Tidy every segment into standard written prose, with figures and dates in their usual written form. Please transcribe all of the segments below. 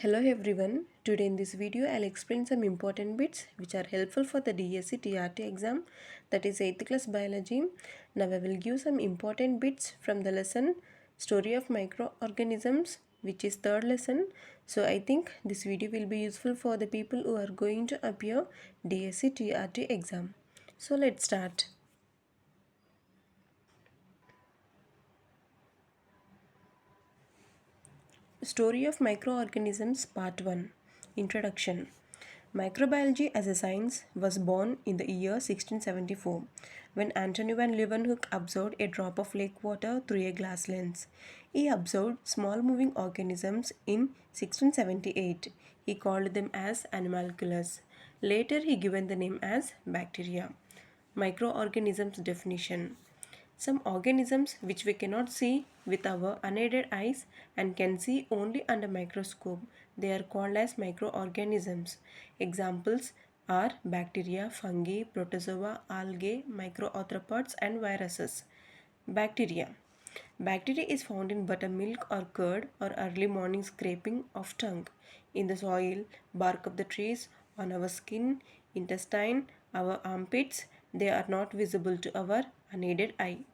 Hello everyone. Today in this video I'll explain some important bits which are helpful for the DSC TRT exam, that is 8th class biology. Now I will give some important bits from the lesson Story of Microorganisms, which is third lesson. So I think this video will be useful for the people who are going to appear DSC TRT exam. So let's start. Story of Microorganisms Part 1. Introduction. Microbiology as a science was born in the year 1674 when Antony van Leeuwenhoek observed a drop of lake water through a glass lens. He observed small moving organisms in 1678. He called them as animalcules. Later he given the name as bacteria. Microorganisms definition. Some organisms which we cannot see with our unaided eyes and can see only under microscope, they are called as microorganisms. Examples are bacteria, fungi, protozoa, algae, microarthropods and viruses. Bacteria. Bacteria is found in buttermilk or curd or early morning scraping of tongue, in the soil, bark of the trees, on our skin, intestine, our armpits. They are not visible to our unaided eye.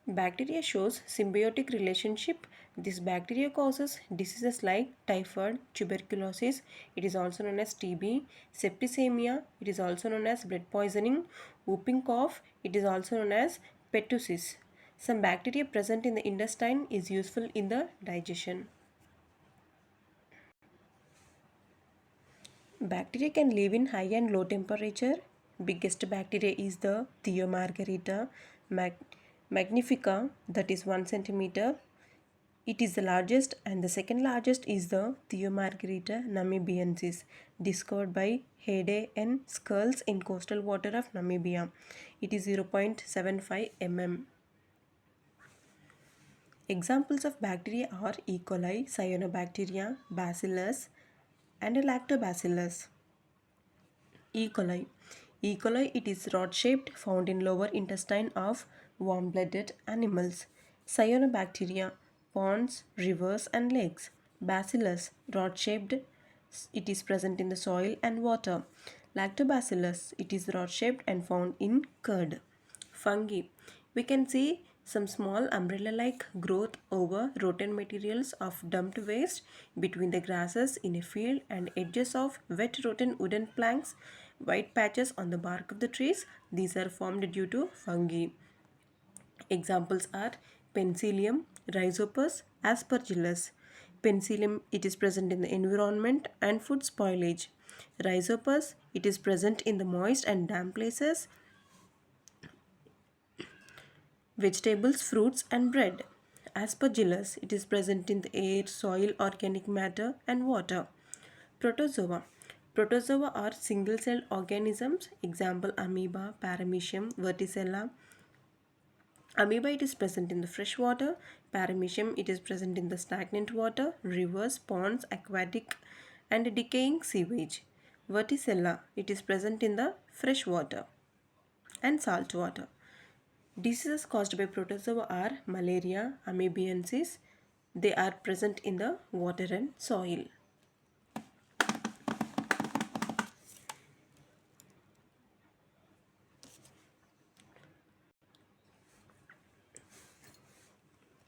Bacteria shows symbiotic relationship. This bacteria causes diseases like typhoid, tuberculosis, it is also known as TB, septicemia, it is also known as blood poisoning, whooping cough, it is also known as pertussis. Some bacteria present in the intestine is useful in the digestion. Bacteria can live in high and low temperature. Biggest bacteria is the Theomargarita magnifica, that is 1 centimeter. It is the largest, and the second largest is the Theomargarita namibiensis, discovered by Hede and Skulls in coastal water of Namibia. It is 0.75 mm. Examples of bacteria are E. coli, cyanobacteria, bacillus, and lactobacillus. E. coli. E. coli, it is rod-shaped, found in lower intestine of warm-blooded animals. Cyanobacteria, ponds, rivers and lakes. Bacillus, rod-shaped, it is present in the soil and water. Lactobacillus, it is rod-shaped and found in curd. Fungi. We can see some small umbrella-like growth over rotten materials of dumped waste between the grasses in a field and edges of wet rotten wooden planks, white patches on the bark of the trees. These are formed due to fungi. Examples are Penicillium, Rhizopus, Aspergillus. Penicillium, it is present in the environment and food spoilage. Rhizopus, it is present in the moist and damp places, vegetables, fruits and bread. Aspergillus, it is present in the air, soil, organic matter and water. Protozoa. Protozoa are single-celled organisms. Example amoeba, paramecium, verticella. Amoeba, it is present in the fresh water. Paramecium, it is present in the stagnant water, rivers, ponds, aquatic and decaying sewage. Verticella, it is present in the fresh water and salt water. Diseases caused by protozoa are malaria, amoebiensis. They are present in the water and soil.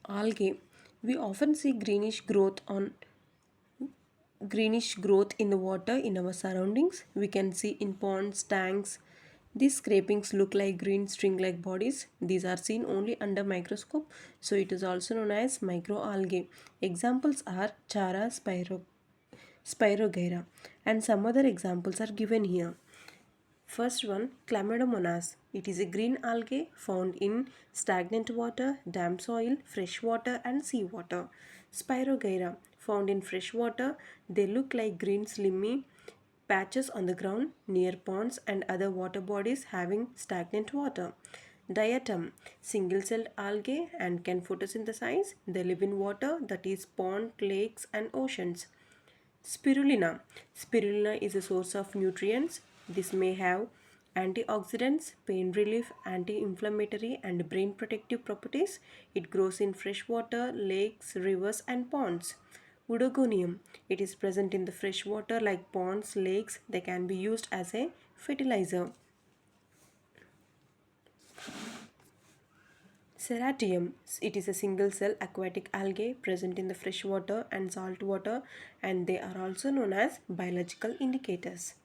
Algae. We often see greenish growth in the water in our surroundings. We can see in ponds, tanks. These scrapings look like green string-like bodies. These are seen only under microscope, so it is also known as microalgae. Examples are Chara spirogyra, and some other examples are given here. First one, Chlamydomonas. It is a green algae found in stagnant water, damp soil, fresh water and seawater. Spirogyra, found in fresh water. They look like green slimy patches on the ground near ponds and other water bodies having stagnant water. Diatom, single-celled algae and can photosynthesize. They live in water, that is pond, lakes and oceans. Spirulina. Spirulina is a source of nutrients. This may have Antioxidants, pain relief, anti-inflammatory and brain protective properties. It grows in freshwater, lakes, rivers and ponds. Udogonium. It is present in the freshwater like ponds, lakes. They can be used as a fertilizer. Ceratium. It is a single cell aquatic algae present in the freshwater and saltwater, and they are also known as biological indicators.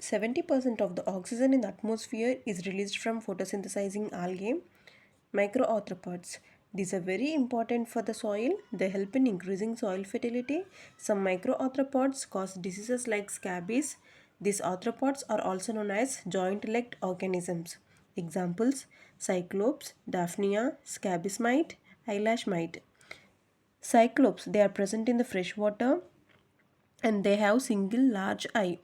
70% of the oxygen in the atmosphere is released from photosynthesizing algae, microarthropods. These are very important for the soil. They help in increasing soil fertility. Some microarthropods cause diseases like scabies. These arthropods are also known as joint-legged organisms. Examples: cyclops, daphnia, scabies mite, eyelash mite. Cyclops, they are present in the freshwater and they have single large eye.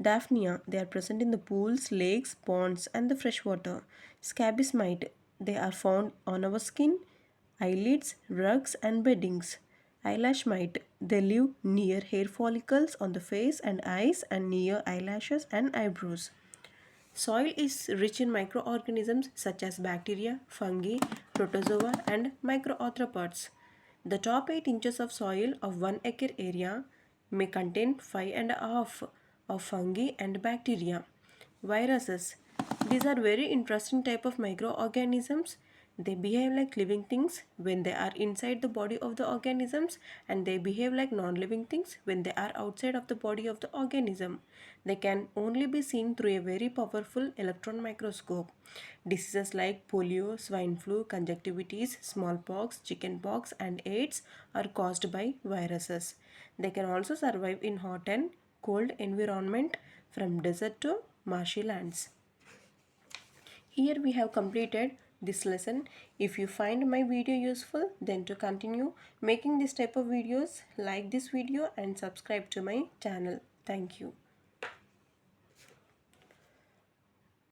Daphnia, they are present in the pools, lakes, ponds and the freshwater. Scabies mite, they are found on our skin, eyelids, rugs and beddings. Eyelash mite, they live near hair follicles on the face and eyes and near eyelashes and eyebrows. Soil is rich in microorganisms such as bacteria, fungi, protozoa, and microarthropods. The top 8 inches of soil of 1 acre area may contain 5.5 of fungi and bacteria. Viruses. These are very interesting type of microorganisms. They behave like living things when they are inside the body of the organisms, and they behave like non-living things when they are outside of the body of the organism. They can only be seen through a very powerful electron microscope. Diseases like polio, swine flu, conjunctivitis, smallpox, chickenpox and AIDS are caused by viruses. They can also survive in hot and cold environment from desert to marshy lands. Here we have completed this lesson. If you find my video useful, then to continue making this type of videos, like this video and subscribe to my channel. Thank you.